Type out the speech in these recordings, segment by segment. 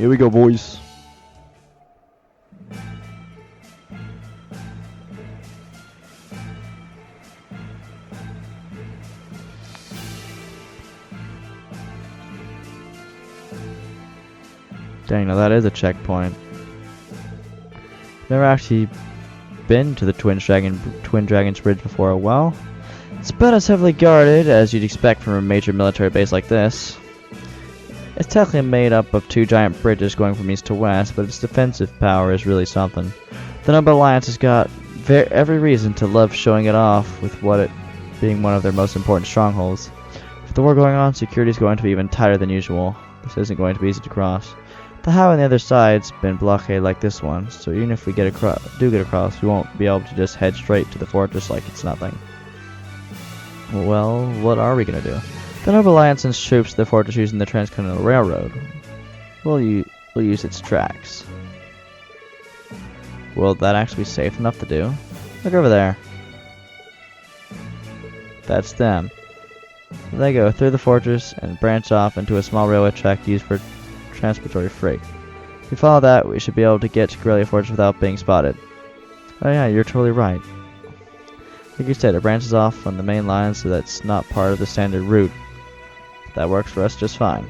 Here we go, boys. Dang, now that is a checkpoint. Never actually been to the Twin Dragons Bridge before. Well, it's about as heavily guarded as you'd expect from a major military base like this. It's technically made up of 2 giant bridges going from east to west, but its defensive power is really something. The Noble Alliance has got every reason to love showing it off, with it being one of their most important strongholds. With the war going on, security is going to be even tighter than usual. This isn't going to be easy to cross. The highway on the other side's been blockaded like this one, so even if we do get across, we won't be able to just head straight to the fortress like it's nothing. Well, what are we gonna do? The Noble Alliance sends troops to the fortress using the Transcontinental Railroad. We'll use its tracks. Will that actually be safe enough to do? Look over there. That's them. They go through the fortress and branch off into a small railway track used for transportory freight. If we follow that, we should be able to get to Corellia Fortress without being spotted. Oh yeah, you're totally right. Like you said, it branches off from the main line, so that's not part of the standard route. That works for us just fine.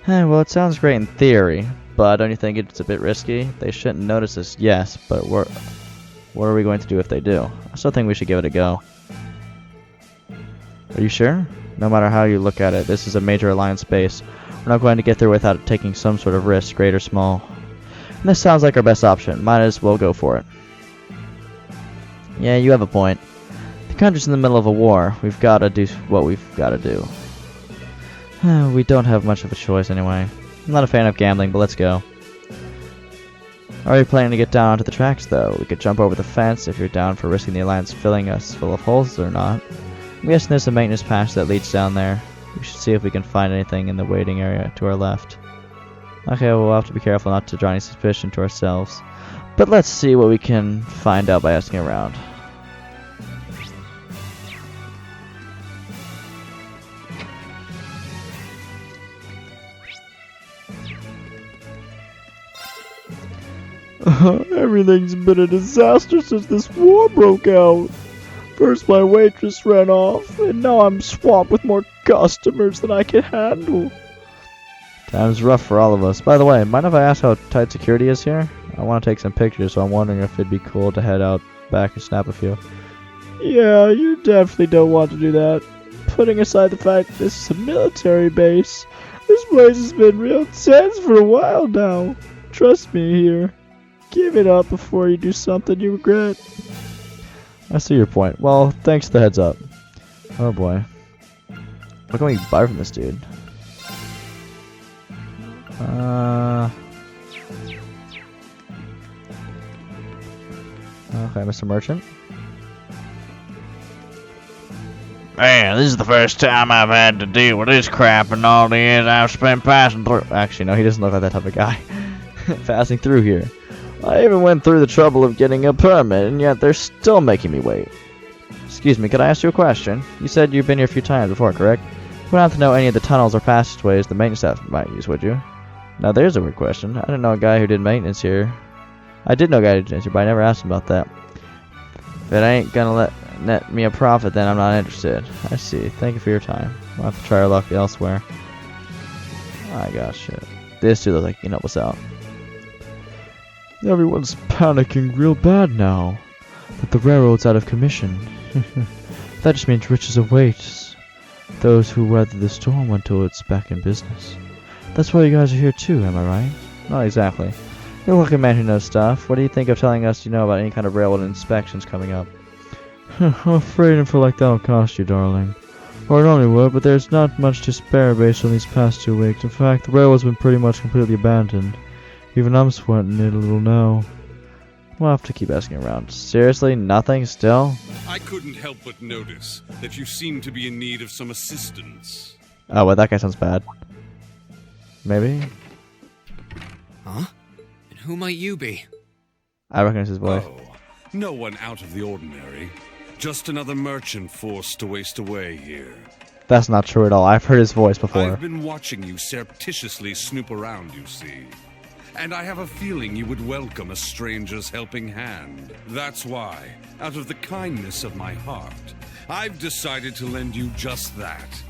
Well, it sounds great in theory, but don't you think it's a bit risky? They shouldn't notice us, yes, but what are we going to do if they do? I still think we should give it a go. Are you sure? No matter how you look at it, this is a major alliance base. We're not going to get there without taking some sort of risk, great or small. And this sounds like our best option. Might as well go for it. Yeah, you have a point. The country's in the middle of a war. We've got to do what we've got to do. We don't have much of a choice anyway. I'm not a fan of gambling, but let's go. Are you planning to get down onto the tracks, though? We could jump over the fence if you're down for risking the Alliance filling us full of holes or not. I'm guessing there's a maintenance patch that leads down there. We should see if we can find anything in the waiting area to our left. Okay, well, we'll have to be careful not to draw any suspicion to ourselves. But let's see what we can find out by asking around. Everything's been a disaster since this war broke out. First my waitress ran off, and now I'm swamped with more customers than I can handle. Time's rough for all of us. By the way, mind if I ask how tight security is here? I want to take some pictures, so I'm wondering if it'd be cool to head out back and snap a few. Yeah, you definitely don't want to do that. Putting aside the fact that this is a military base, this place has been real tense for a while now. Trust me here. Give it up before you do something you regret. I see your point. Well, thanks for the heads up. Oh boy. What can we buy from this dude? Okay, Mr. Merchant. Man, this is the first time I've had to deal with this crap in all the years I've spent passing through. Actually, no, he doesn't look like that type of guy. Passing through here. I even went through the trouble of getting a permit, and yet they're still making me wait. Excuse me, could I ask you a question? You said you've been here a few times before, correct? You wouldn't have to know any of the tunnels or passageways the maintenance staff might use, would you? Now there's a weird question. I didn't know a guy who did maintenance here. I did know a guy who did maintenance here, but I never asked him about that. If it ain't gonna net me a profit, then I'm not interested. I see. Thank you for your time. We'll have to try our luck elsewhere. My gosh, shit. This dude looks like he can help us out. Everyone's panicking real bad now that the railroad's out of commission. That just means riches awaits those who weathered the storm until it's back in business. That's why you guys are here too, am I right? Not exactly. You're like a man who knows stuff. What do you think of telling us you know about any kind of railroad inspections coming up? I'm afraid info like that will cost you, darling. Or it only would, but there's not much to spare based on these past 2 weeks. In fact, the railroad's been pretty much completely abandoned. Even I'm sweating it a little now. We'll have to keep asking around. Seriously? Nothing still? I couldn't help but notice that you seem to be in need of some assistance. Oh, well, that guy sounds bad. Maybe? Huh? And who might you be? I recognize his voice. Oh, no one out of the ordinary. Just another merchant forced to waste away here. That's not true at all. I've heard his voice before. I've been watching you surreptitiously snoop around, you see. And I have a feeling you would welcome a stranger's helping hand. That's why, out of the kindness of my heart, I've decided to lend you just that.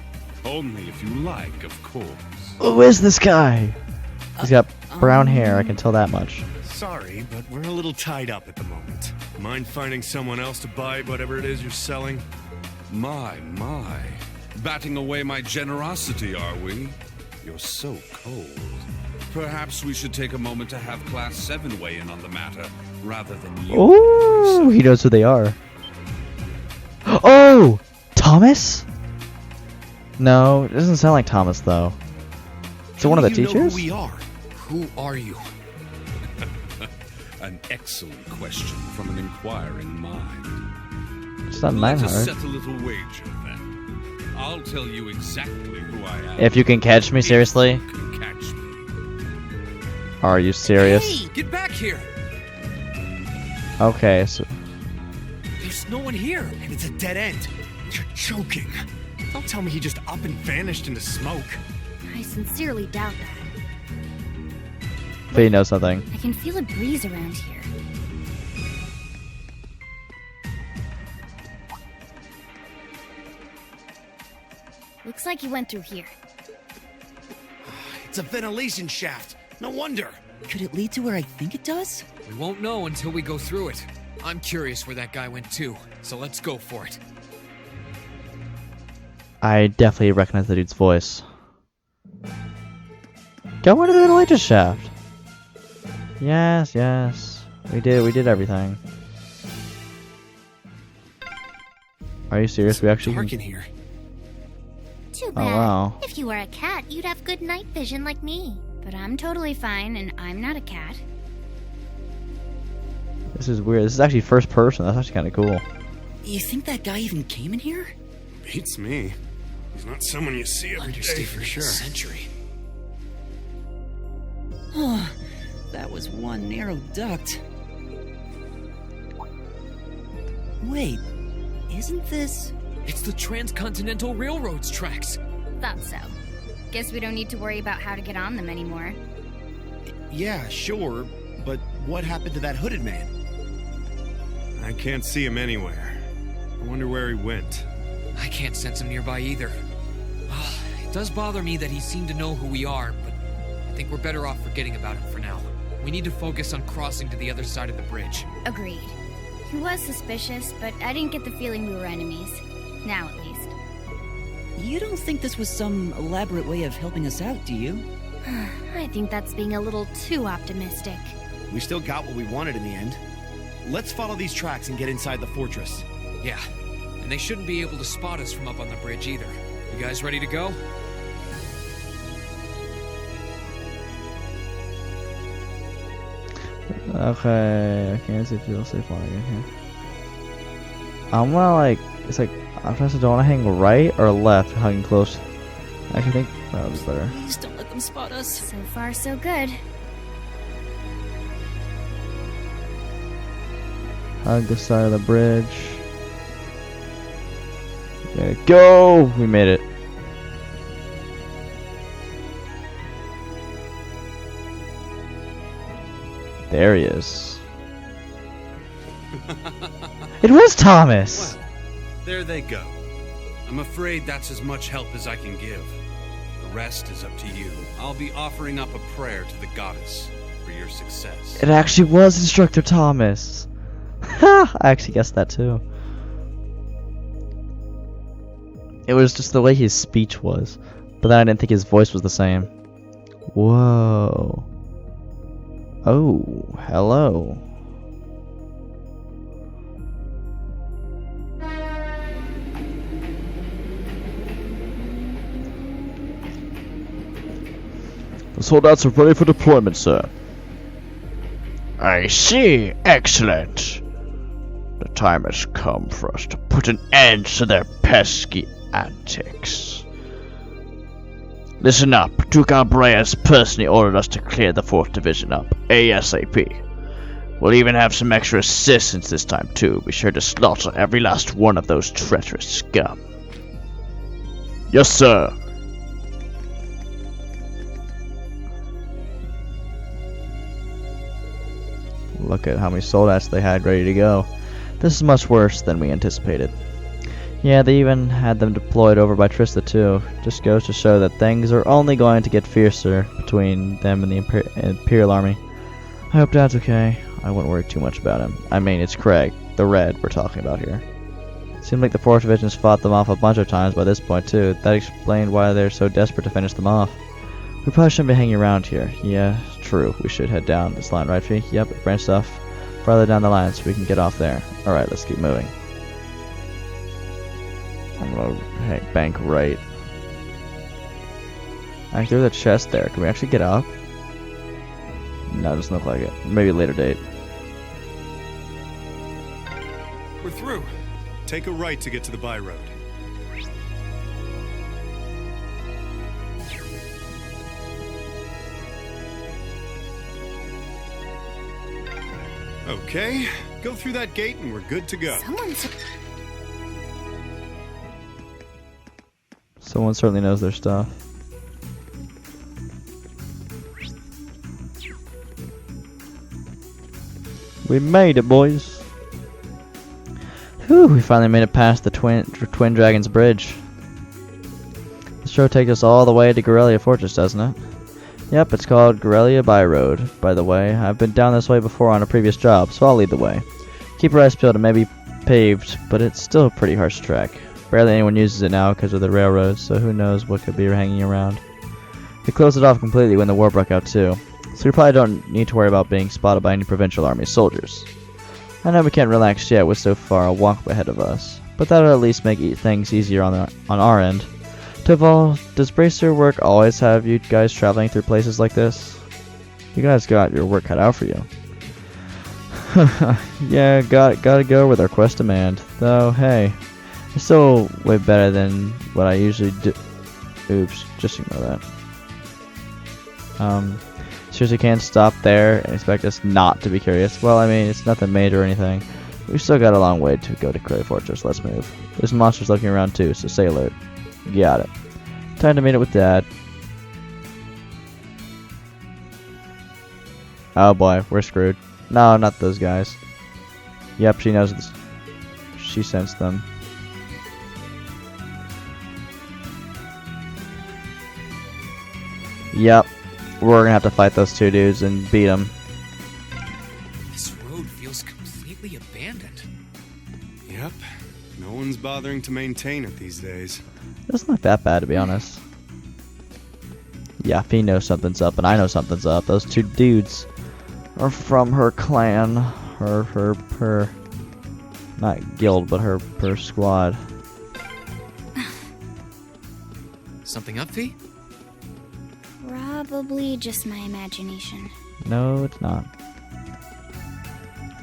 Only if you like, of course. Who is this guy? He's got brown hair, I can tell that much. Sorry, but we're a little tied up at the moment. Mind finding someone else to buy whatever it is you're selling? My. Batting away my generosity, are we? You're so cold. Perhaps we should take a moment to have Class VII weigh in on the matter, rather than you. Ooh, he knows who they are. Oh! Thomas? No, it doesn't sound like Thomas, though. Is it one of the teachers? Know who we are? Who are you? An excellent question from an inquiring mind. It's not Let us Meinhard. set a little wager, then. I'll tell you exactly who I am. If you can catch me, seriously? If you can catch me. Are you serious? Hey, get back here! Okay, so... There's no one here. And it's a dead end. You're joking. Don't tell me he just up and vanished into smoke. I sincerely doubt that. But he knows something. I can feel a breeze around here. Looks like he went through here. It's a ventilation shaft. No wonder. Could it lead to where I think it does? We won't know until we go through it. I'm curious where that guy went too, so let's go for it. I definitely recognize the dude's voice. Go into the ventilation shaft. Yes. We did everything. Are you serious? We actually Dark in here. Too Oh, bad. wow. If you were a cat, you'd have good night vision like me. But I'm totally fine, and I'm not a cat. This is weird. This is actually first person. That's actually kind of cool. You think that guy even came in here? Beats me. He's not someone you see every day Understatement for of the sure. century. That was one narrow duct. Wait, isn't this... It's the Transcontinental Railroad's tracks. Thought so. Guess we don't need to worry about how to get on them anymore. Yeah, sure. But what happened to that hooded man? I can't see him anywhere. I wonder where he went. I can't sense him nearby either. It does bother me that he seemed to know who we are, but I think we're better off forgetting about him for now. We need to focus on crossing to the other side of the bridge. Agreed. He was suspicious, but I didn't get the feeling we were enemies. Now, at least. You don't think this was some elaborate way of helping us out, do you? I think that's being a little too optimistic. We still got what we wanted in the end. Let's follow these tracks and get inside the fortress. Yeah, and they shouldn't be able to spot us from up on the bridge either. You guys ready to go? Okay, I can't see if you'll safe when I get here. I'm gonna like, it's like, I'm trying to do I want to hang right or left, hugging close. I actually think that would be better. Please don't let them spot us. So far, so good. Hug the side of the bridge. There we go! We made it. There he is. It was Thomas! Well, there they go. I'm afraid that's as much help as I can give. The rest is up to you. I'll be offering up a prayer to the goddess for your success. It actually was Instructor Thomas! Ha! I actually guessed that too. It was just the way his speech was. But then I didn't think his voice was the same. Whoa. Oh, hello. The soldiers are ready for deployment, sir. I see. Excellent. The time has come for us to put an end to their pesky antics. Listen up. Duke Albrea has personally ordered us to clear the 4th Division up, ASAP. We'll even have some extra assistance this time too. Be sure to slaughter every last one of those treacherous scum. Yes, sir. Look at how many soldiers they had ready to go. This is much worse than we anticipated. Yeah, they even had them deployed over by Trista too. Just goes to show that things are only going to get fiercer between them and the Imperial Army. I hope Dad's okay. I wouldn't worry too much about him. I mean, it's Craig, the Red, we're talking about here. Seems like the 4th Division's fought them off a bunch of times by this point too. That explained why they're so desperate to finish them off. We probably shouldn't be hanging around here. Yeah, true. We should head down this line, right, Fee? Yep, branch off farther down the line so we can get off there. Alright, let's keep moving. I'm gonna bank right. Actually, there's a chest there. Can we actually get up? No, it doesn't look like it. Maybe a later date. We're through. Take a right to get to the by road. Okay, go through that gate and we're good to go. Someone certainly knows their stuff. We made it, boys. Whew, we finally made it past the Twin Dragons Bridge. This road takes us all the way to Gorelia Fortress, doesn't it? Yep, it's called Gorelia Byroad, by the way. I've been down this way before on a previous job, so I'll lead the way. Keep your eyes peeled, it may be paved, but it's still a pretty harsh trek. Barely anyone uses it now because of the railroads, so who knows what could be hanging around. We closed it off completely when the war broke out too, so we probably don't need to worry about being spotted by any Provincial Army soldiers. I know we can't relax yet with so far a walk ahead of us, but that'll at least make things easier on our end. Toval, does Bracer work always have you guys traveling through places like this? You guys got your work cut out for you. Yeah, gotta go with our quest demand. Though, hey, it's still way better than what I usually do. Oops, just ignore that. Seriously can't stop there and expect us not to be curious. Well, I mean, it's nothing major or anything. We've still got a long way to go to Gorelia Fortress. Let's move. There's monsters looking around too, so stay alert. Got it. Time to meet up with Dad. Oh boy, we're screwed. No, not those guys. Yep, she knows this. She sensed them. Yep. We're gonna have to fight those two dudes and beat them. This road feels completely abandoned. Yep. No one's bothering to maintain it these days. It doesn't look that bad, to be honest. Yeah, Fee knows something's up, and I know something's up. Those two dudes are from her clan. Her not guild, but her squad. Something up, Fee? Probably just my imagination. No, it's not.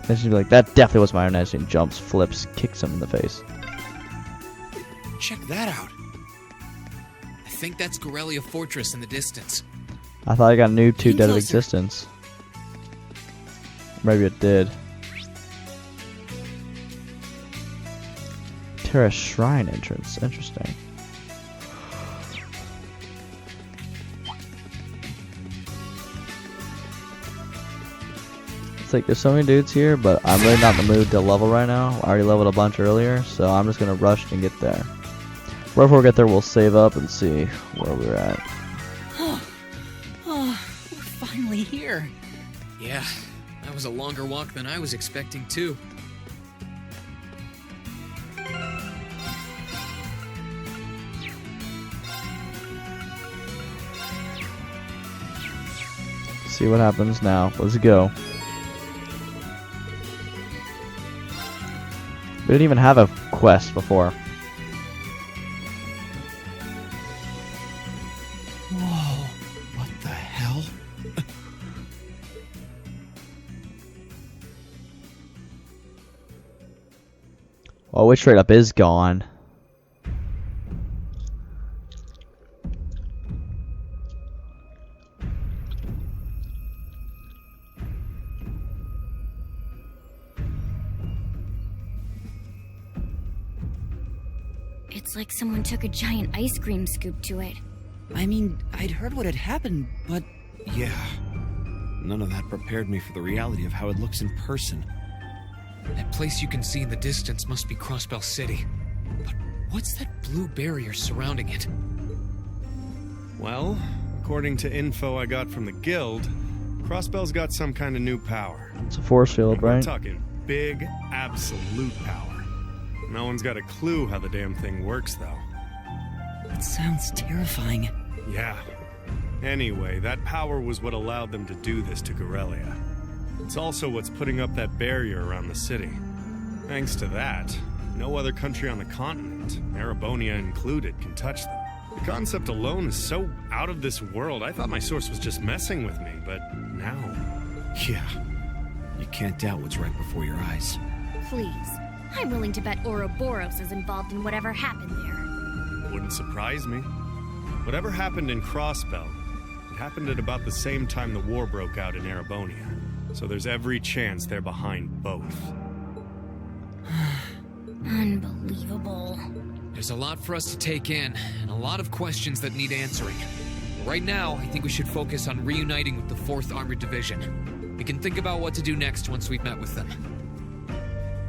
And she'd be like, that definitely was my imagination. Jumps, flips, kicks him in the face. Check that out. I think that's Gorelia Fortress in the distance. I thought I got a new two Getting dead of closer. existence. Maybe it did. Terra Shrine entrance. Interesting. It's like there's so many dudes here, but I'm really not in the mood to level right now. I already leveled a bunch earlier, so I'm just gonna rush and get there. Before we get there, we'll save up and see where we're at. Oh, we're finally here. Yeah, that was a longer walk than I was expecting, too. See what happens now. Let's go. We didn't even have a quest before. Whoa, what the hell? Oh, which straight up is gone. It's like someone took a giant ice cream scoop to it. I mean, I'd heard what had happened, but... Yeah. None of that prepared me for the reality of how it looks in person. That place you can see in the distance must be Crossbell City. But what's that blue barrier surrounding it? Well, according to info I got from the guild, Crossbell's got some kind of new power. It's a force field, We're right? talking big, absolute power. No one's got a clue how the damn thing works, though. It sounds terrifying. Yeah. Anyway, that power was what allowed them to do this to Corellia. It's also what's putting up that barrier around the city. Thanks to that, no other country on the continent, Erebonia included, can touch them. The concept alone is so out of this world, I thought my source was just messing with me, but now... Yeah. You can't doubt what's right before your eyes. Please. I'm willing to bet Ouroboros is involved in whatever happened there. Wouldn't surprise me. Whatever happened in Crossbell, it happened at about the same time the war broke out in Erebonia. So there's every chance they're behind both. Unbelievable. There's a lot for us to take in, and a lot of questions that need answering. Right now, I think we should focus on reuniting with the 4th Armored Division. We can think about what to do next once we've met with them.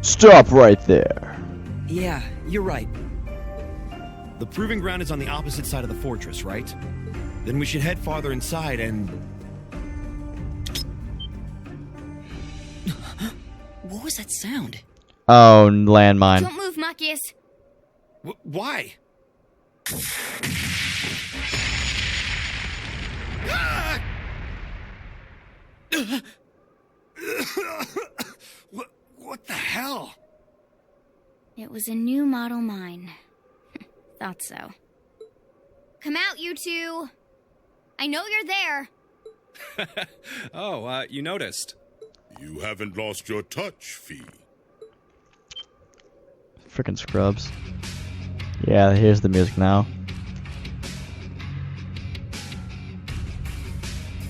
Stop right there. Yeah, you're right. The proving ground is on the opposite side of the fortress, right? Then we should head farther inside and... What was that sound? Oh, landmine. Don't move, Machias. Why? What the hell? It was a new model mine. Thought so. Come out, you two. I know you're there. Oh, you noticed. You haven't lost your touch, Fee. Frickin' scrubs. Yeah, here's the music now.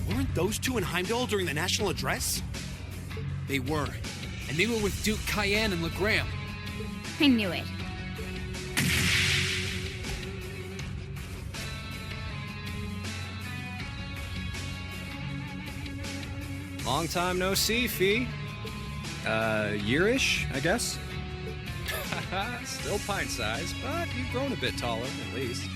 Weren't those two in Heimdall during the national address? They were. And they were with Duke Cayenne and Legram. I knew it. Long time no see, Fee. Yearish, I guess? Still pint-sized, but you've grown a bit taller, at least.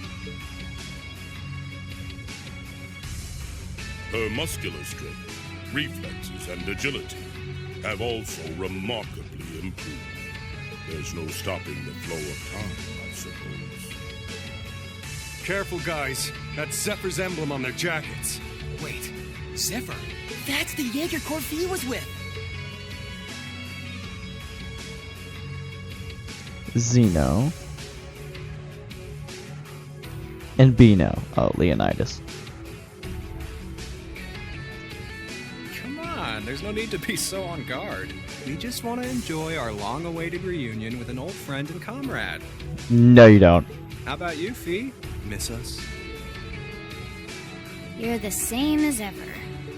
Her muscular strength, reflexes, and agility have also remarkably improved. There's no stopping the flow of time, I suppose. Careful, guys. That's Zephyr's emblem on their jackets. Wait, Zephyr? That's the Jaeger Corps Fee was with! Zeno. And Bino. Oh, Leonidas. Come on, there's no need to be so on guard. We just want to enjoy our long-awaited reunion with an old friend and comrade. No, you don't. How about you, Fee? Miss us? You're the same as ever.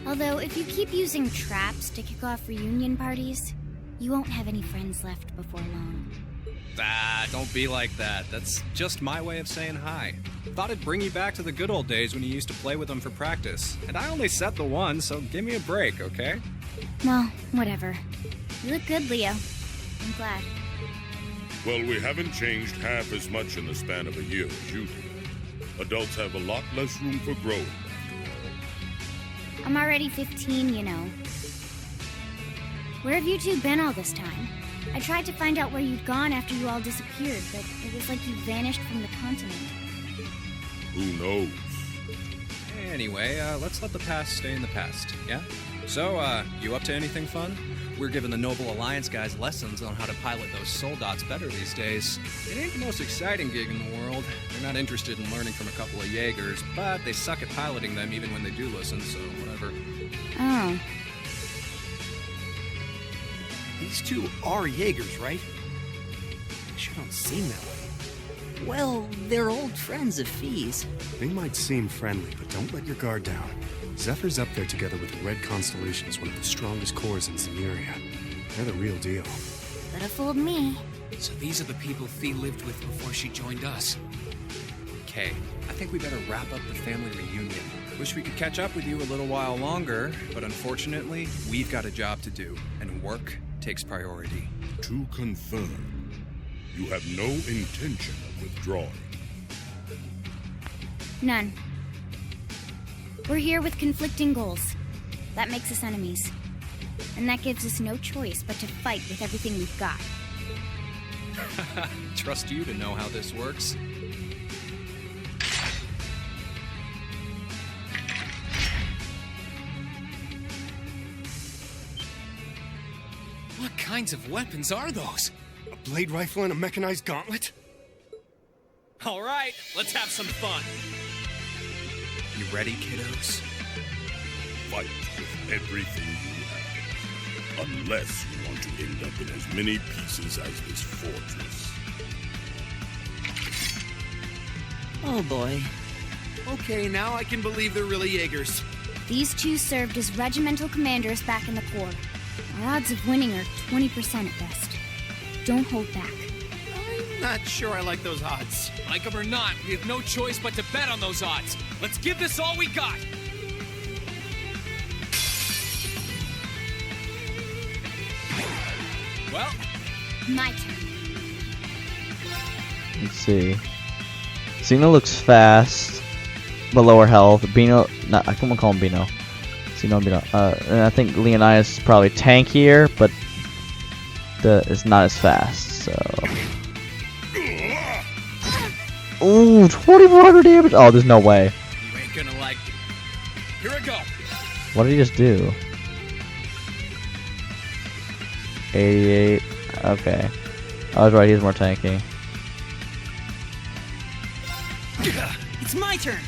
Although, if you keep using traps to kick off reunion parties, you won't have any friends left before long. Ah, don't be like that. That's just my way of saying hi. Thought it'd bring you back to the good old days when you used to play with them for practice. And I only set the one, so give me a break, okay? Well, whatever. You look good, Leo. I'm glad. Well, we haven't changed half as much in the span of a year as you do. Adults have a lot less room for growth. I'm already 15, you know. Where have you two been all this time? I tried to find out where you'd gone after you all disappeared, but it was like you vanished from the continent. Who knows? Anyway, let's let the past stay in the past, yeah? So, you up to anything fun? We're giving the Noble Alliance guys lessons on how to pilot those soldats better these days. It ain't the most exciting gig in the world. They're not interested in learning from a couple of Jaegers, but they suck at piloting them even when they do listen, so whatever. Oh. These two are Jaegers, right? They sure don't seem that way. Well, they're old friends of Fee's. They might seem friendly, but don't let your guard down. Zephyr's up there together with the Red Constellation as one of the strongest corps in Ymir. They're the real deal. Could have fooled me. So these are the people Thee lived with before she joined us. Okay, I think we better wrap up the family reunion. Wish we could catch up with you a little while longer, but unfortunately, we've got a job to do, and work takes priority. To confirm, you have no intention of withdrawing. None. We're here with conflicting goals. That makes us enemies. And that gives us no choice but to fight with everything we've got. Trust you to know how this works. What kinds of weapons are those? A blade rifle and a mechanized gauntlet? All right, let's have some fun. You ready, kiddos? Fight with everything you have. Unless you want to end up in as many pieces as this fortress. Oh boy. Okay, now I can believe they're really Jaegers. These two served as regimental commanders back in the Corps. Our odds of winning are 20% at best. Don't hold back. I'm not sure I like those odds. Like them or not, we have no choice but to bet on those odds. Let's give this all we got. Well, My turn. Let's see. Xeno looks fast, but lower health. Bino, not, I can't call him Bino. Xeno and Bino. And I think Leonidas is probably tankier, but is not as fast. So. Ooh, 2,400 damage. Oh, there's no way. you ain't gonna like it. Here I go. What did he just do? 88. Okay. I was right, he's more tanky. It's my turn.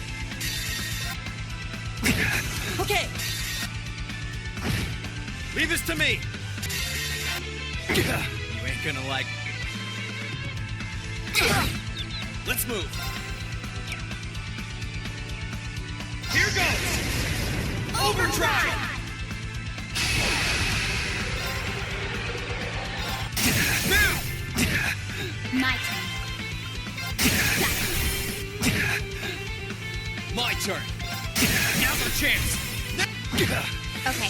Okay. Leave this to me. You ain't gonna like Let's move. Here goes. Overdrive. Now. My turn. my turn. Now's our chance. Okay.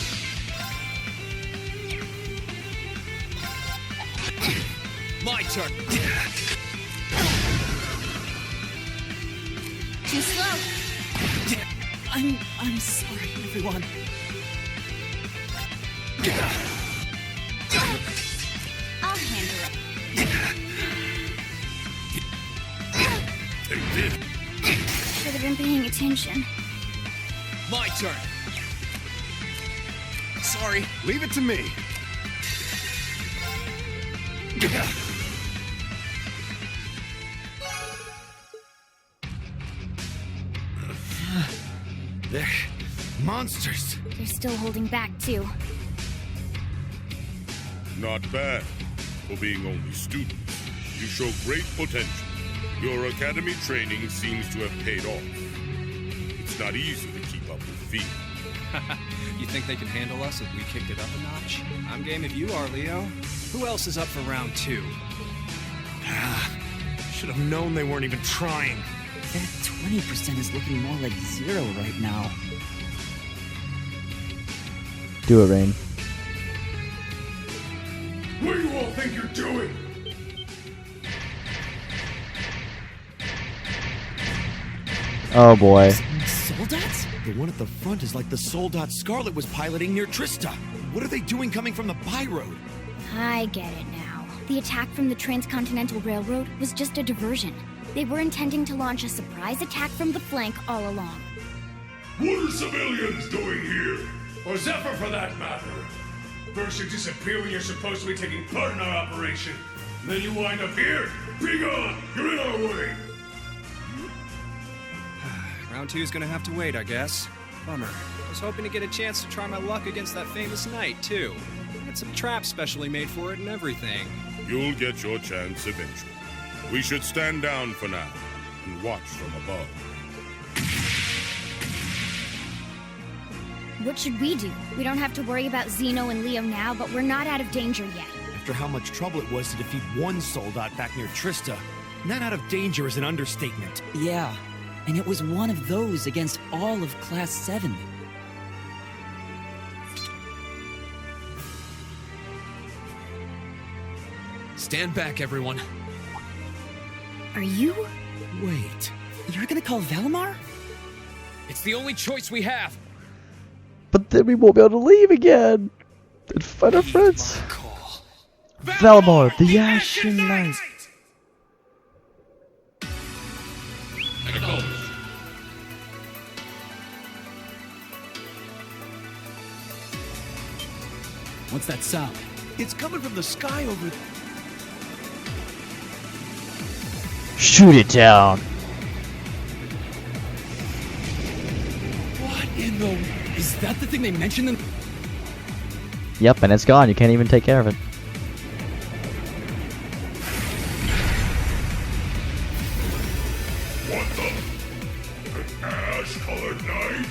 My turn. Too slow. I'm sorry, everyone. I'll handle it. Take this. Should have been paying attention. My turn. Sorry. Leave it to me. They're monsters. They're still holding back, too. Not bad. For being only students, you show great potential. Your academy training seems to have paid off. It's not easy to keep up with feet. You think they can handle us if we kicked it up a notch? I'm game if you are, Leo. Who else is up for round 2? Should have known they weren't even trying. That 20% is looking more like 0 right now. Do it, Rean. What do you all think you're doing? Oh boy. Soldats? The one at the front is like the Soldat Scarlet was piloting near Trista. What are they doing coming from the byroad? I get it now. The attack from the Transcontinental Railroad was just a diversion. They were intending to launch a surprise attack from the flank all along. What are civilians doing here? Or Zephyr for that matter? First you disappear when you're supposed to be taking part in our operation. And then you wind up here? Be gone! You're in our way! Round 2's gonna have to wait, I guess. Bummer. I was hoping to get a chance to try my luck against that famous knight, too. Had some traps specially made for it and everything. You'll get your chance eventually. We should stand down for now and watch from above. What should we do? We don't have to worry about Zeno and Leo now, but we're not out of danger yet. If after how much trouble it was to defeat one soldat back near Trista. Not out of danger is an understatement. Yeah, and it was one of those against all of Class VII. Stand back, everyone. Are you? Wait, you're gonna call Valimar? It's the only choice we have. But then we won't be able to leave again and fight our friends. Valimar, the Ashen Knight. What's that sound? It's coming from the sky over there. Shoot it down. What in the... Is that the thing they mentioned in... Yep, and it's gone. You can't even take care of it. What the? An ash-colored knight?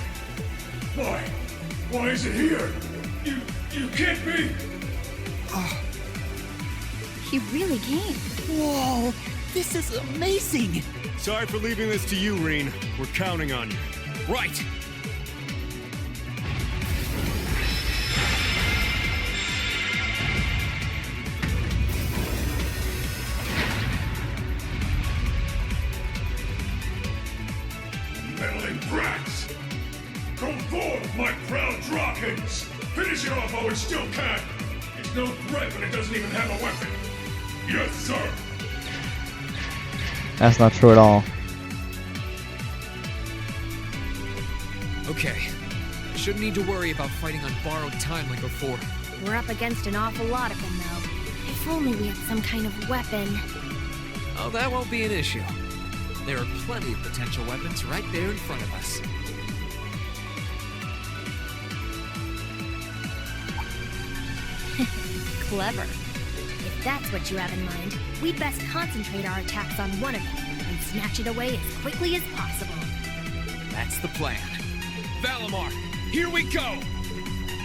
Why is it here? You can't be! He really came. Whoa, this is amazing! Sorry for leaving this to you, Rean. We're counting on you. Right. Meddling brats! Come forth, my proud Drakons! Finish it off while we still can! It's no threat when it doesn't even have a weapon! Yes, sir! That's not true at all. Okay. Shouldn't need to worry about fighting on borrowed time like before. We're up against an awful lot of them, though. If only we had some kind of weapon. Oh, that won't be an issue. There are plenty of potential weapons right there in front of us. Clever. If that's what you have in mind, we'd best concentrate our attacks on one of them and snatch it away as quickly as possible. That's the plan. Valimar, here we go!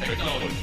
Acknowledged.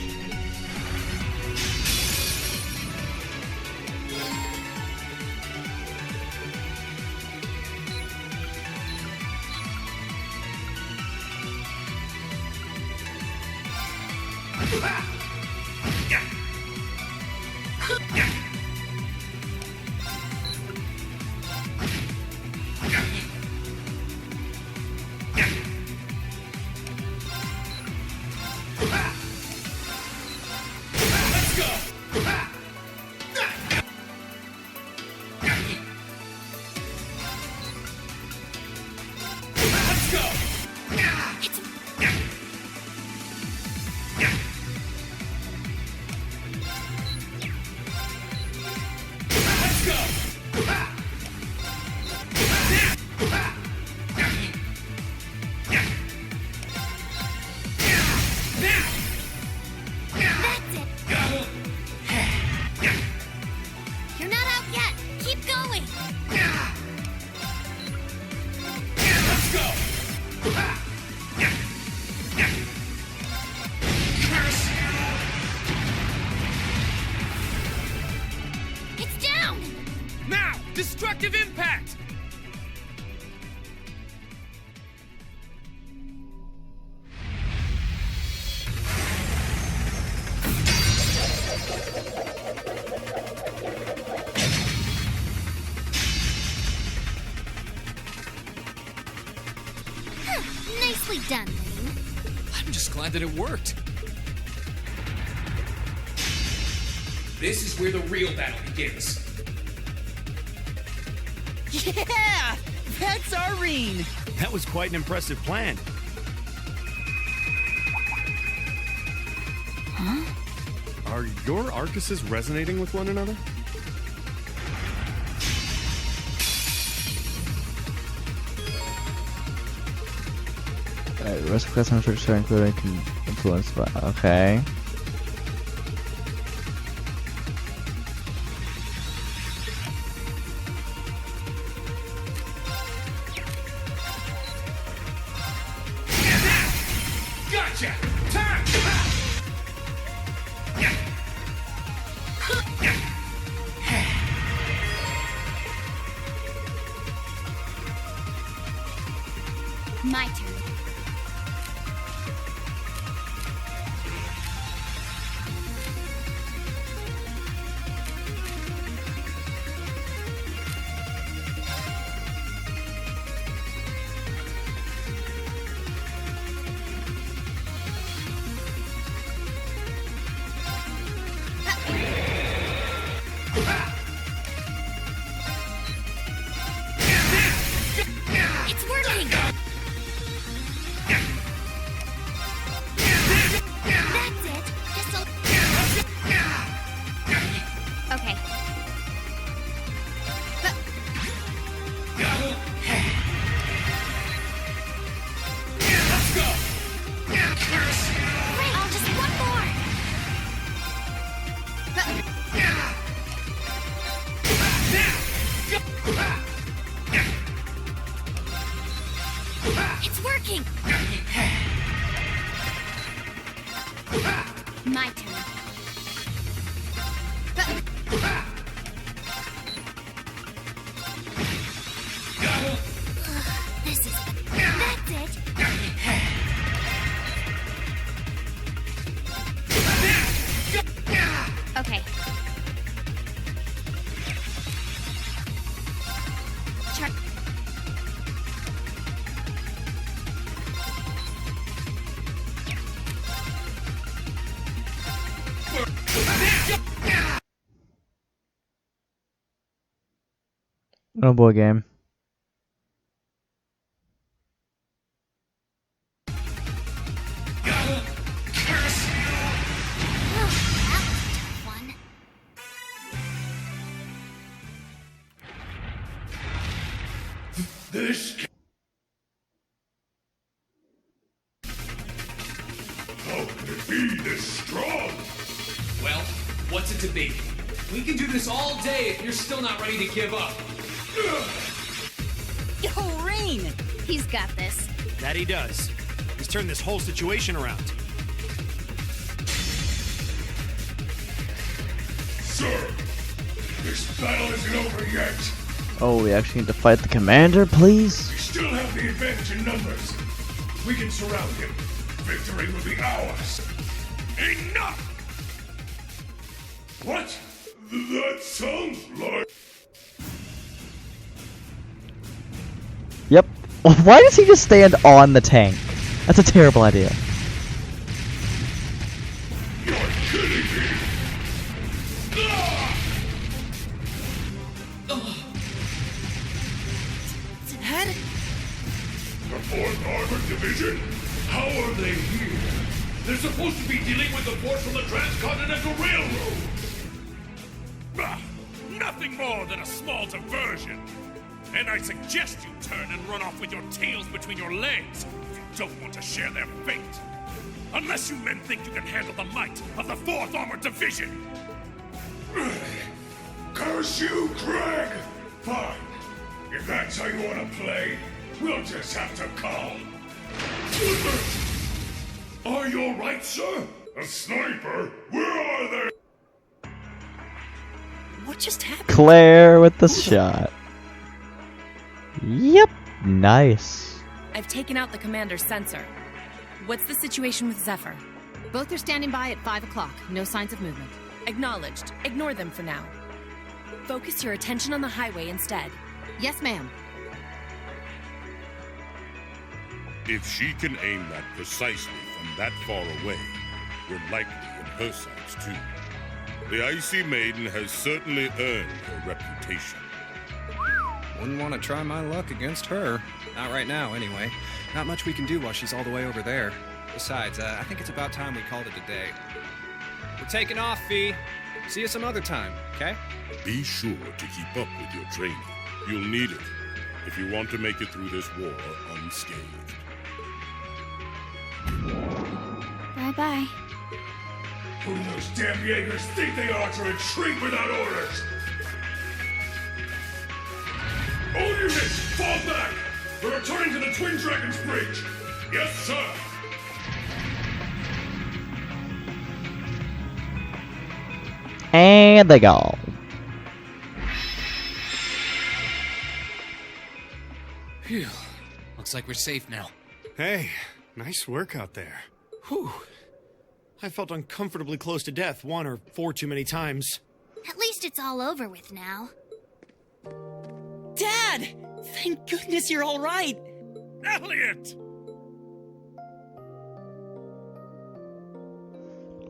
You're not out yet. Keep going. Let's go! It's down. Now! Destructive impact! Nicely done, Lane. I'm just glad that it worked. This is where the real battle begins. Yeah! That's our Rean! That was quite an impressive plan. Huh? Are your Arcuses resonating with one another? The rest of class members are including influenced by. Okay. Gotcha! Time! My turn. It's working! That's it. This'll... Okay. Let's go! Great, I'll just one more. It's working. My turn. This is... That's it. Okay. Oh boy, game. This... How can it be this strong? Well, what's it to be? We can do this all day if you're still not ready to give up. Yo, Rean! He's got this. That he does. He's turned this whole situation around. Sir, this battle isn't over yet. Oh, we actually need to fight the commander, please? We still have the advantage in numbers. We can surround him. Victory will be ours. Enough! What? That sounds like... Yep. Why does he just stand on the tank? That's a terrible idea. You're kidding me! Dad? The 4th Armored Division? How are they here? They're supposed to be dealing with the force from the Transcontinental Railroad! Nothing more than a small diversion. And I suggest you turn and run off with your tails between your legs if you don't want to share their fate. Unless you men think you can handle the might of the 4th Armored Division. Curse you, Craig! Fine. If that's how you want to play, we'll just have to call. Are you alright, sir? A sniper? Where are they? What just happened? Claire with the shot. Yep. Nice. I've taken out the commander's sensor. What's the situation with Zephyr? Both are standing by at 5 o'clock. No signs of movement. Acknowledged. Ignore them for now. Focus your attention on the highway instead. Yes, ma'am. If she can aim that precisely from that far away, we're likely in her sights too. The Icy Maiden has certainly earned her reputation. Wouldn't want to try my luck against her. Not right now, anyway. Not much we can do while she's all the way over there. Besides, I think it's about time we called it a day. We're taking off, Fee. See you some other time, okay? Be sure to keep up with your training. You'll need it if you want to make it through this war unscathed. Bye-bye. Who do those damn Jaegers think they are to retreat without orders? All units, fall back! We're returning to the Twin Dragons Bridge! Yes, sir! And they go. Phew. Looks like we're safe now. Hey, nice work out there. Whew. I felt uncomfortably close to death 1 or 4 too many times. At least it's all over with now. Dad! Thank goodness you're all right. Elliot!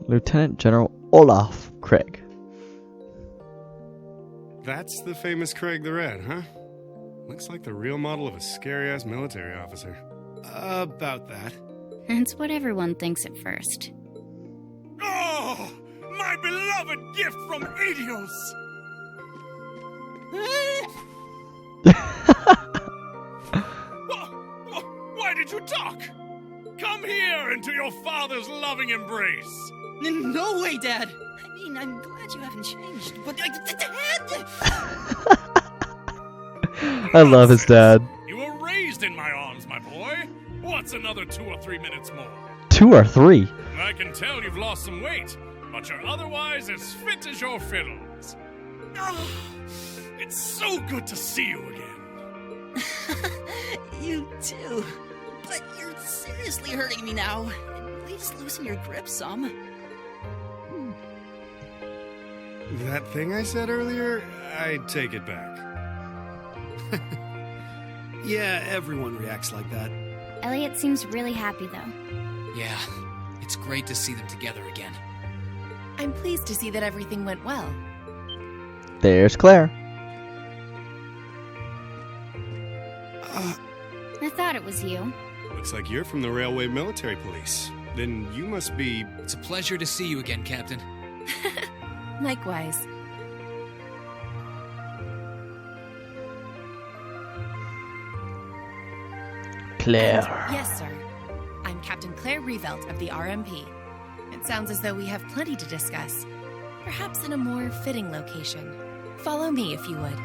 Lieutenant General Olaf Craig. That's the famous Craig the Red, huh? Looks like the real model of a scary-ass military officer. About that. That's what everyone thinks at first. Oh! My beloved gift from Adios! Why did you talk? Come here into your father's loving embrace. No way, Dad. I mean, I'm glad you haven't changed, but Dad! I love his dad. You were raised in my arms, my boy. What's another 2 or 3 minutes more? 2 or 3? I can tell you've lost some weight, but you're otherwise as fit as your fiddles. Oh, it's so good to see you again. You too. But you're seriously hurting me now. Please loosen your grip some. That thing I said earlier, I take it back. Yeah, everyone reacts like that. Elliot seems really happy, though. Yeah, it's great to see them together again. I'm pleased to see that everything went well. There's Claire. I thought it was you. Looks like you're from the Railway Military Police. Then you must be... It's a pleasure to see you again, Captain. Likewise. Claire. Yes, sir. I'm Captain Claire Revelt of the RMP. It sounds as though we have plenty to discuss. Perhaps in a more fitting location. Follow me if you would.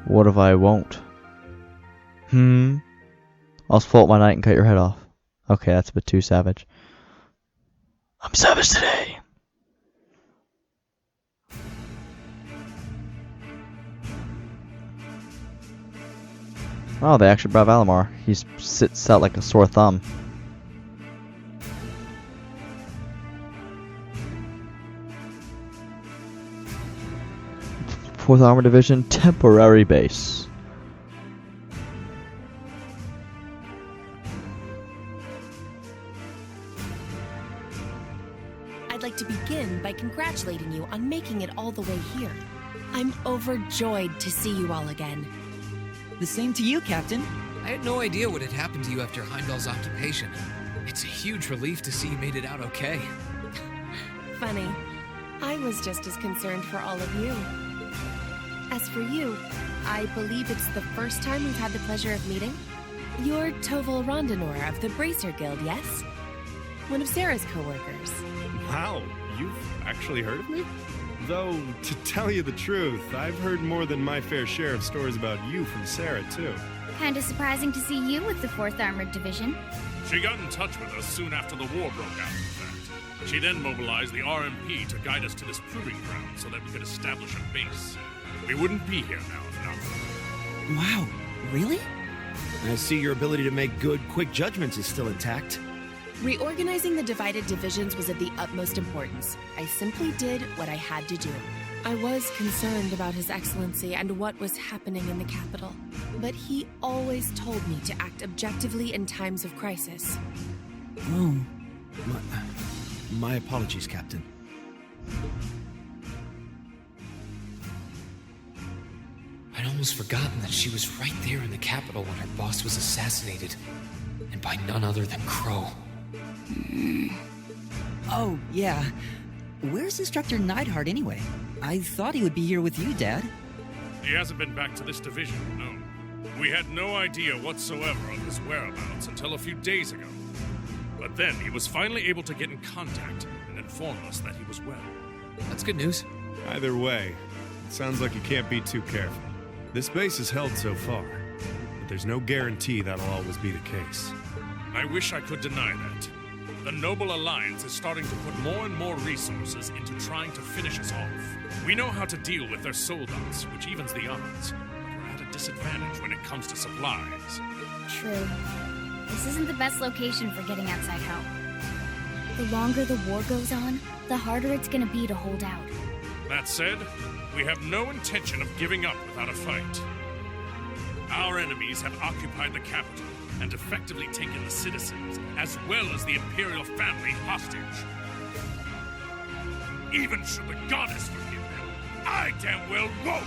What if I won't? I'll spoil my night and cut your head off. Okay, that's a bit too savage. I'm savage today. Oh, they actually brought Valimar. He sits out like a sore thumb. Fourth Armored Division temporary base. I'd like to begin by congratulating you on making it all the way here. I'm overjoyed to see you all again. The same to you, Captain. I had no idea what had happened to you after Heimdall's occupation. It's a huge relief to see you made it out okay. Funny. I was just as concerned for all of you. As for you, I believe it's the first time we've had the pleasure of meeting. You're Toval Rondanor of the Bracer Guild, yes? One of Sarah's co-workers. Wow, you've actually heard of me? Though, to tell you the truth, I've heard more than my fair share of stories about you from Sarah, too. Kinda surprising to see you with the 4th Armored Division. She got in touch with us soon after the war broke out, in fact. She then mobilized the RMP to guide us to this proving ground so that we could establish a base. We wouldn't be here now if not for her. Wow, really? I see your ability to make good, quick judgments is still intact. Reorganizing the divided divisions was of the utmost importance. I simply did what I had to do. I was concerned about His Excellency and what was happening in the capital, but he always told me to act objectively in times of crisis. Oh. My apologies, Captain. I'd almost forgotten that she was right there in the capital when her boss was assassinated. And by none other than Crow. Oh, yeah. Where's Instructor Neidhart anyway? I thought he would be here with you, Dad. He hasn't been back to this division, no. We had no idea whatsoever of his whereabouts until a few days ago. But then he was finally able to get in contact and inform us that he was well. That's good news. Either way, it sounds like you can't be too careful. This base is held so far, but there's no guarantee that'll always be the case. I wish I could deny that. The Noble Alliance is starting to put more and more resources into trying to finish us off. We know how to deal with their soldats, which evens the odds. But we're at a disadvantage when it comes to supplies. True. This isn't the best location for getting outside help. The longer the war goes on, the harder it's gonna be to hold out. That said, we have no intention of giving up without a fight. Our enemies have occupied the capital and effectively taken the citizens, as well as the Imperial family, hostage. Even should the goddess forgive them, I damn well won't!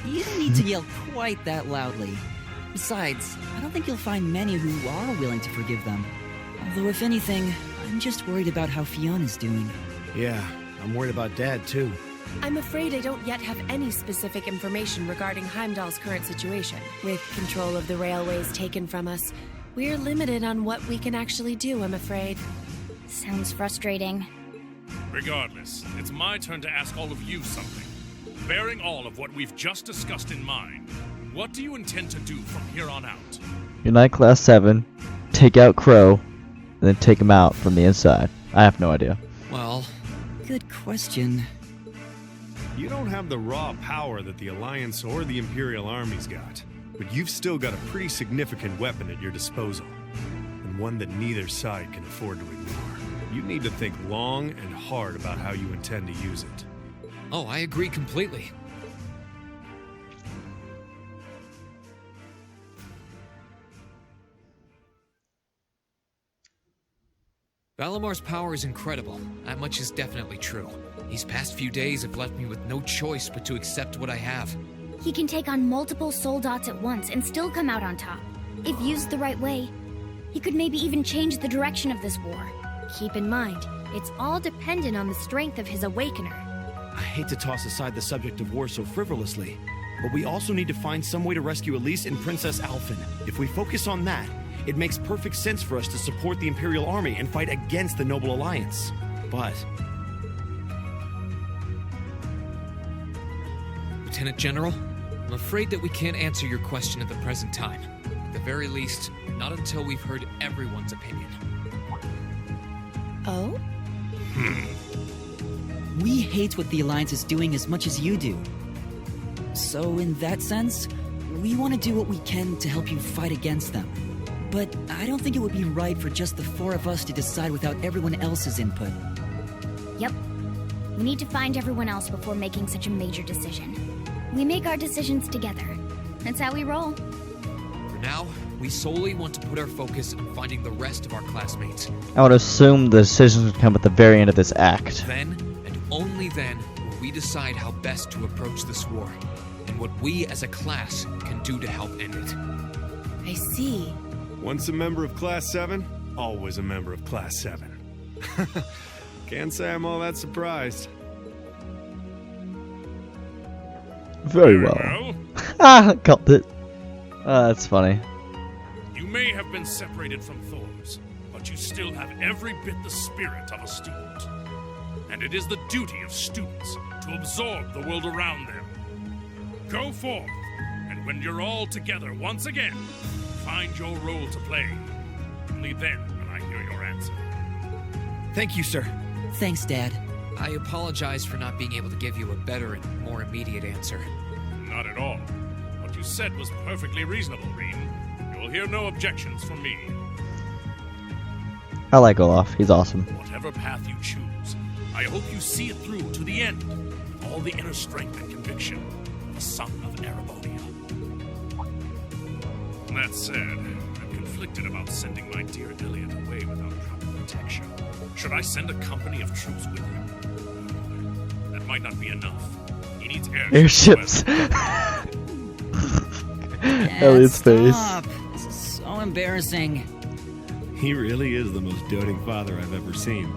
You don't need to yell quite that loudly. Besides, I don't think you'll find many who are willing to forgive them. Although if anything, I'm just worried about how Fiona's doing. Yeah, I'm worried about Dad too. I'm afraid I don't yet have any specific information regarding Heimdall's current situation. With control of the railways taken from us, we're limited on what we can actually do, I'm afraid. Sounds frustrating. Regardless, it's my turn to ask all of you something. Bearing all of what we've just discussed in mind, what do you intend to do from here on out? Unite Class 7, take out Crow, and then take him out from the inside. I have no idea. Well, good question. You don't have the raw power that the Alliance or the Imperial armies got, but you've still got a pretty significant weapon at your disposal, and one that neither side can afford to ignore. You need to think long and hard about how you intend to use it. Oh, I agree completely. Valimar's power is incredible. That much is definitely true. These past few days have left me with no choice but to accept what I have. He can take on multiple soldats at once and still come out on top. If used the right way, he could maybe even change the direction of this war. Keep in mind, it's all dependent on the strength of his Awakener. I hate to toss aside the subject of war so frivolously, but we also need to find some way to rescue Elise and Princess Alphen. If we focus on that, it makes perfect sense for us to support the Imperial Army and fight against the Noble Alliance. But... Lieutenant General, I'm afraid that we can't answer your question at the present time. At the very least, not until we've heard everyone's opinion. Oh? We hate what the Alliance is doing as much as you do. So in that sense, we want to do what we can to help you fight against them. But I don't think it would be right for just the four of us to decide without everyone else's input. Yep. We need to find everyone else before making such a major decision. We make our decisions together. That's how we roll. For now, we solely want to put our focus on finding the rest of our classmates. I would assume the decisions would come at the very end of this act. Then, and only then, will we decide how best to approach this war, and what we as a class can do to help end it. I see. Once a member of Class 7, always a member of Class 7. Can't say I'm all that surprised. Very well. Got it. That's funny. You may have been separated from Thors, but you still have every bit the spirit of a student. And it is the duty of students to absorb the world around them. Go forth, and when you're all together once again, find your role to play. Only then will I hear your answer. Thank you, sir. Thanks, Dad. I apologize for not being able to give you a better and more immediate answer. Not at all. What you said was perfectly reasonable, Rean. You will hear no objections from me. I like Olaf. He's awesome. Whatever path you choose, I hope you see it through to the end, with all the inner strength and conviction of a son of Erebonian. That said, I'm conflicted about sending my dear Elliot away without proper protection. Should I send a company of troops with him? That might not be enough. He needs airships. Elliot's face. Stop. This is so embarrassing. He really is the most doting father I've ever seen.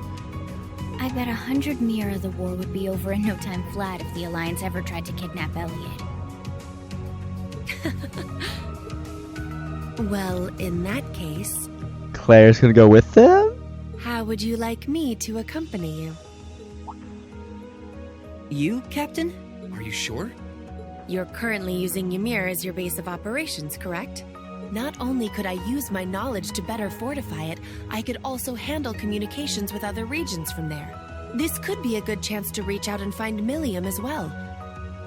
I bet 100 Mir of the war would be over in no time flat if the Alliance ever tried to kidnap Elliot. Well, in that case... Claire's gonna go with them? How would you like me to accompany you? You, Captain? Are you sure? You're currently using Ymir as your base of operations, correct? Not only could I use my knowledge to better fortify it, I could also handle communications with other regions from there. This could be a good chance to reach out and find Milliam as well.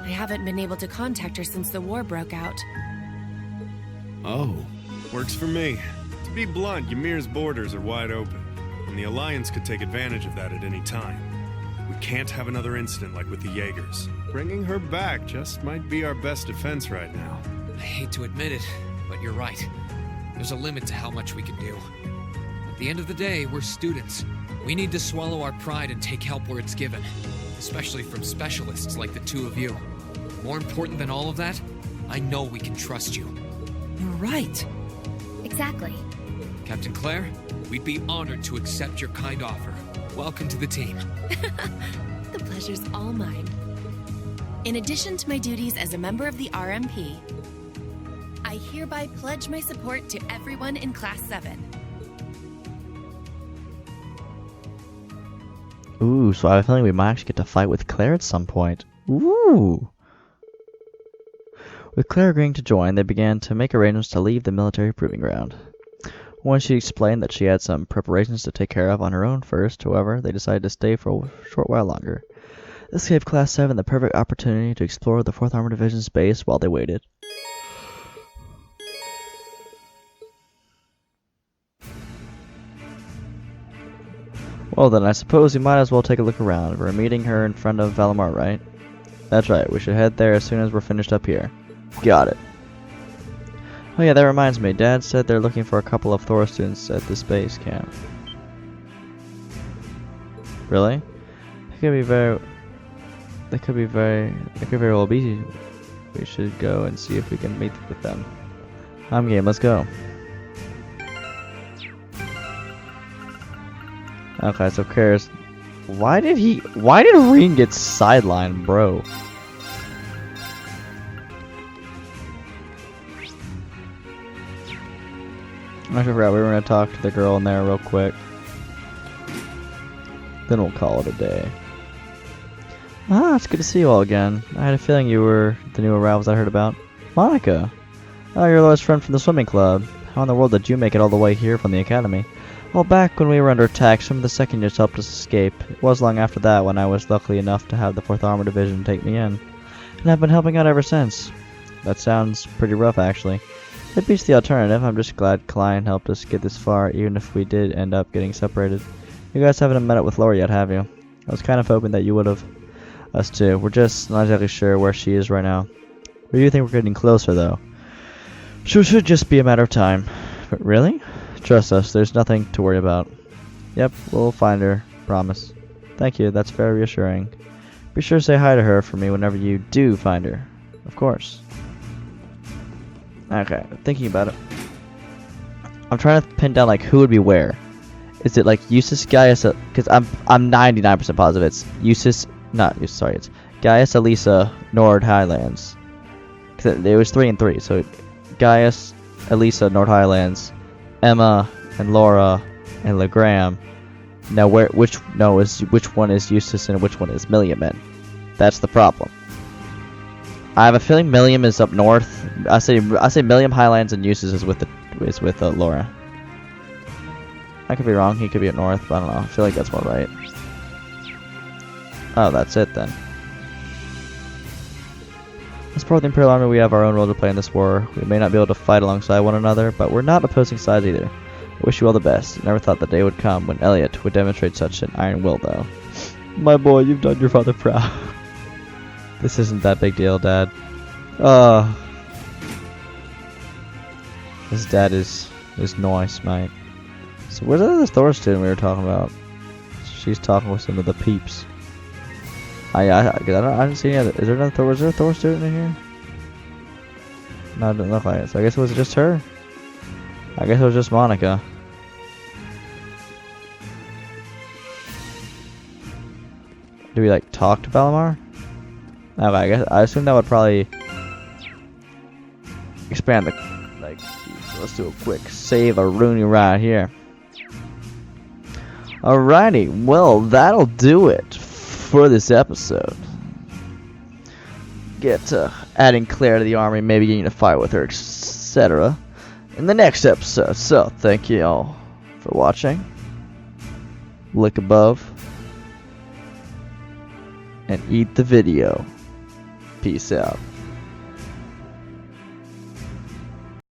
I haven't been able to contact her since the war broke out. Oh, works for me. To be blunt, Ymir's borders are wide open, and the Alliance could take advantage of that at any time. We can't have another incident like with the Jaegers. Bringing her back just might be our best defense right now. I hate to admit it, but you're right. There's a limit to how much we can do. At the end of the day, we're students. We need to swallow our pride and take help where it's given, especially from specialists like the two of you. More important than all of that, I know we can trust you. You're right. Exactly. Captain Claire, we'd be honored to accept your kind offer. Welcome to the team. The pleasure's all mine. In addition to my duties as a member of the RMP, I hereby pledge my support to everyone in Class VII. Ooh, so I have a feeling we might actually get to fight with Claire at some point. Ooh! With Claire agreeing to join, they began to make arrangements to leave the military proving ground. Once she explained that she had some preparations to take care of on her own first, however, they decided to stay for a short while longer. This gave Class 7 the perfect opportunity to explore the 4th Armored Division's base while they waited. Well then, I suppose we might as well take a look around. We're meeting her in front of Valimar, right? That's right, we should head there as soon as we're finished up here. Got it. Oh yeah, that reminds me, Dad said they're looking for a couple of Thor students at this base camp. Really? They could very well be. We should go and see if we can meet with them. I'm game, let's go. Okay, so Karis, why did Rean get sidelined, bro? I forgot we were gonna talk to the girl in there real quick. Then we'll call it a day. Ah, it's good to see you all again. I had a feeling you were the new arrivals I heard about. Monica! Oh, you're Laura's friend from the swimming club. How in the world did you make it all the way here from the academy? Well, back when we were under attack, some of the second years helped us escape. It was long after that when I was lucky enough to have the 4th Armored Division take me in. And I've been helping out ever since. That sounds pretty rough, actually. It beats the alternative. I'm just glad Klein helped us get this far, even if we did end up getting separated. You guys haven't met up with Laura yet, have you? I was kind of hoping that you would have. Us too. We're just not exactly sure where she is right now. We do think we're getting closer, though. So it should just be a matter of time. But really? Trust us, there's nothing to worry about. Yep, we'll find her. Promise. Thank you, that's very reassuring. Be sure to say hi to her for me whenever you do find her. Of course. Okay, thinking about it. I'm trying to pin down like who would be where. Is it like Eustace, Gaius? Because I'm 99% positive it's Eustace. Not Eustace. Sorry, it's Gaius, Elisa, Nord Highlands. Because it was 3 and 3, so Gaius, Elisa, Nord Highlands, Emma, and Laura, and Legram. Now which one is Eustace and which one is Milliam? That's the problem. I have a feeling Milliam is up north. I say Milliam, Highlands, and Eustace is with Laura. I could be wrong. He could be up north, but I don't know. I feel like that's more right. Oh, that's it then. As part of the Imperial Army, we have our own role to play in this war. We may not be able to fight alongside one another, but we're not opposing sides either. I wish you all the best. Never thought the day would come when Elliot would demonstrate such an iron will, though. My boy, you've done your father proud. This isn't that big deal, Dad. His dad is nice, mate. So where's the other Thor student we were talking about? She's talking with some of the peeps. I didn't see any other. Is there another Thor? Was there a Thor student in here? No, it didn't look like it. So I guess it was just her. I guess it was just Monica. Do we like talk to Valimar? Okay, I assume that would probably expand the like. Geez, let's do a quick save a Rooney right here. Alrighty, well that'll do it for this episode. Get adding Claire to the army, maybe getting a fight with her, etc. in the next episode. So, thank you all for watching. Look above. And eat the video. Peace out.